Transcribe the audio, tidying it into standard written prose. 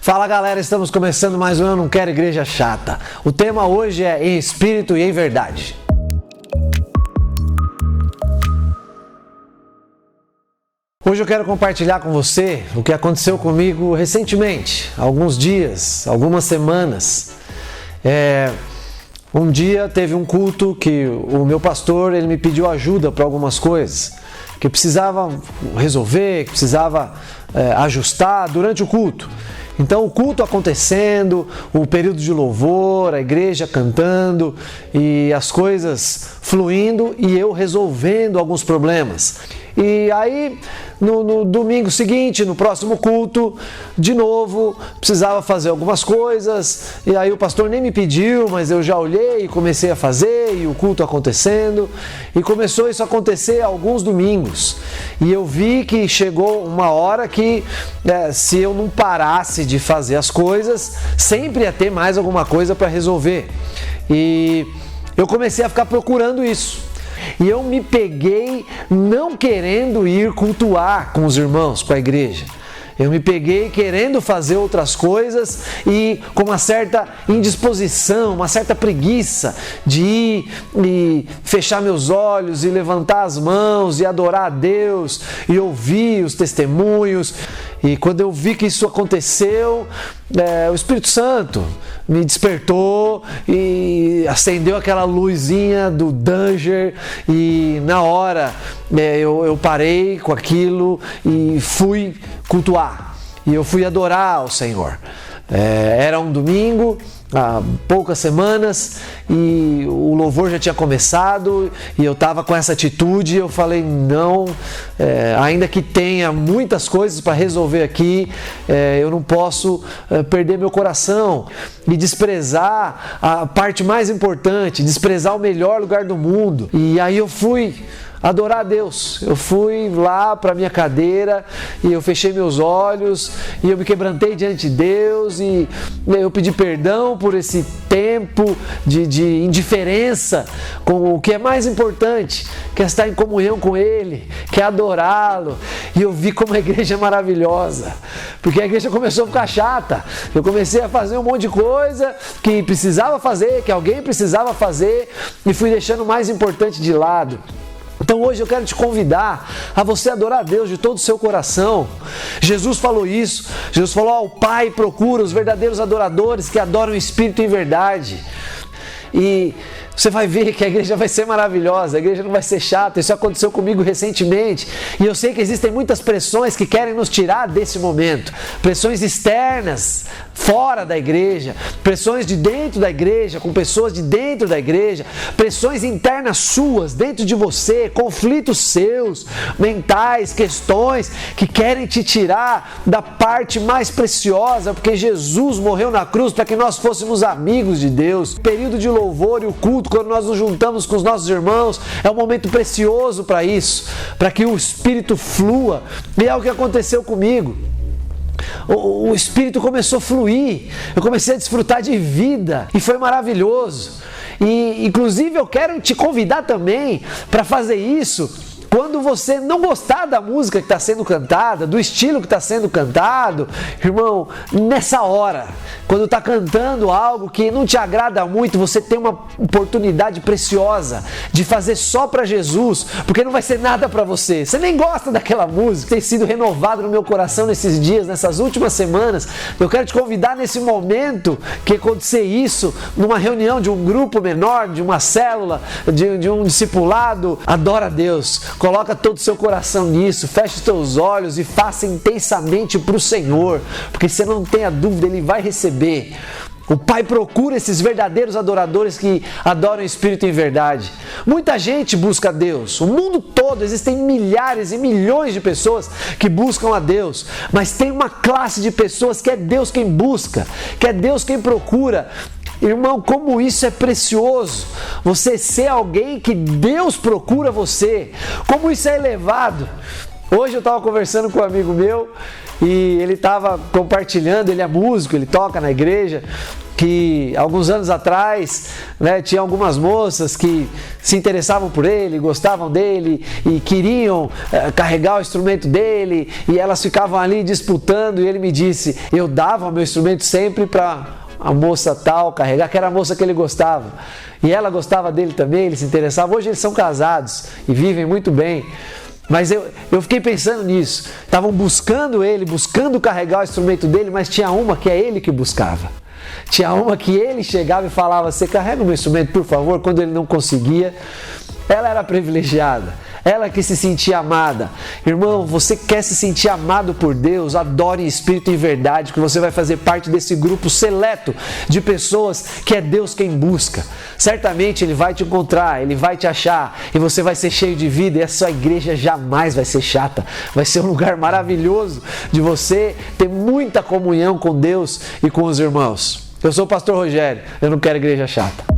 Fala galera, estamos começando mais um Eu Não Quero Igreja Chata. O tema hoje é em espírito e em verdade. Hoje eu quero compartilhar com você o que aconteceu comigo recentemente, alguns dias, algumas semanas. Um dia teve um culto que o meu pastor ele me pediu ajuda para algumas coisas que eu precisava resolver, que precisava ajustar durante o culto. Então o culto acontecendo, o período de louvor, a igreja cantando e as coisas fluindo e eu resolvendo alguns problemas. E aí no domingo seguinte, no próximo culto, de novo, precisava fazer algumas coisas e aí o pastor nem me pediu, mas eu já olhei e comecei a fazer e o culto acontecendo e começou isso a acontecer alguns domingos e eu vi que chegou uma hora que se eu não parasse de fazer as coisas, sempre ia ter mais alguma coisa para resolver e eu comecei a ficar procurando isso. E eu me peguei não querendo ir cultuar com os irmãos, com a igreja. Eu me peguei querendo fazer outras coisas e com uma certa indisposição, uma certa preguiça de ir e fechar meus olhos e levantar as mãos e adorar a Deus e ouvir os testemunhos. E quando eu vi que isso aconteceu, o Espírito Santo me despertou e acendeu aquela luzinha do danger e na hora eu parei com aquilo e fui cultuar e eu fui adorar ao Senhor. Era um domingo, há poucas semanas e o louvor já tinha começado e eu estava com essa atitude e eu falei não, ainda que tenha muitas coisas para resolver aqui, eu não posso perder meu coração e desprezar a parte mais importante, desprezar o melhor lugar do mundo. E aí eu fui adorar a Deus. Eu fui lá para minha cadeira e eu fechei meus olhos e eu me quebrantei diante de Deus e eu pedi perdão por esse tempo de indiferença com o que é mais importante, que é estar em comunhão com Ele, que é adorá-lo. E eu vi como a igreja é maravilhosa, porque a igreja começou a ficar chata. Eu comecei a fazer um monte de coisa que precisava fazer, que alguém precisava fazer e fui deixando o mais importante de lado. Então hoje eu quero te convidar a você adorar a Deus de todo o seu coração. Jesus falou isso. Jesus falou: o Pai procura os verdadeiros adoradores que adoram o Espírito em verdade. E você vai ver que a igreja vai ser maravilhosa, a igreja não vai ser chata. Isso aconteceu comigo recentemente e eu sei que existem muitas pressões que querem nos tirar desse momento, pressões externas, fora da igreja, pressões de dentro da igreja, com pessoas de dentro da igreja, pressões internas suas, dentro de você, conflitos seus, mentais, questões que querem te tirar da parte mais preciosa, porque Jesus morreu na cruz para que nós fôssemos amigos de Deus. O período de louvor e o culto, quando nós nos juntamos com os nossos irmãos, é um momento precioso para isso, para que o Espírito flua, e é o que aconteceu comigo. O Espírito começou a fluir, eu comecei a desfrutar de vida e foi maravilhoso. E inclusive eu quero te convidar também para fazer isso quando você não gostar da música que está sendo cantada, do estilo que está sendo cantado. Irmão, nessa hora, quando está cantando algo que não te agrada muito, você tem uma oportunidade preciosa de fazer só para Jesus, porque não vai ser nada para você. Você nem gosta daquela música, tem sido renovado no meu coração nesses dias, nessas últimas semanas. Eu quero te convidar nesse momento que acontecer isso, numa reunião de um grupo menor, de uma célula, de um discipulado. Adora a Deus. Coloca todo o seu coração nisso, feche os teus olhos e faça intensamente para o Senhor, porque você não tenha dúvida, Ele vai receber. O Pai procura esses verdadeiros adoradores que adoram o Espírito em verdade. Muita gente busca a Deus, o mundo todo, existem milhares e milhões de pessoas que buscam a Deus, mas tem uma classe de pessoas que é Deus quem busca, que é Deus quem procura. Irmão, como isso é precioso, você ser alguém que Deus procura você, como isso é elevado. Hoje eu estava conversando com um amigo meu e ele estava compartilhando, ele é músico, ele toca na igreja que alguns anos atrás, né, tinha algumas moças que se interessavam por ele, gostavam dele e queriam carregar o instrumento dele, e elas ficavam ali disputando, e ele me disse, eu dava o meu instrumento sempre para a moça tal carregar, que era a moça que ele gostava, e ela gostava dele também, ele se interessava. Hoje eles são casados e vivem muito bem. Mas eu fiquei pensando nisso. Estavam buscando ele, buscando carregar o instrumento dele, mas tinha uma que é ele que buscava. Tinha uma que ele chegava e falava, você carrega o meu instrumento, por favor, quando ele não conseguia. Ela era privilegiada, ela que se sentia amada. Irmão, você quer se sentir amado por Deus? Adore em espírito e em verdade, que você vai fazer parte desse grupo seleto de pessoas que é Deus quem busca. Certamente Ele vai te encontrar, Ele vai te achar e você vai ser cheio de vida, e a sua igreja jamais vai ser chata. Vai ser um lugar maravilhoso de você ter muita comunhão com Deus e com os irmãos. Eu sou o pastor Rogério, eu não quero igreja chata.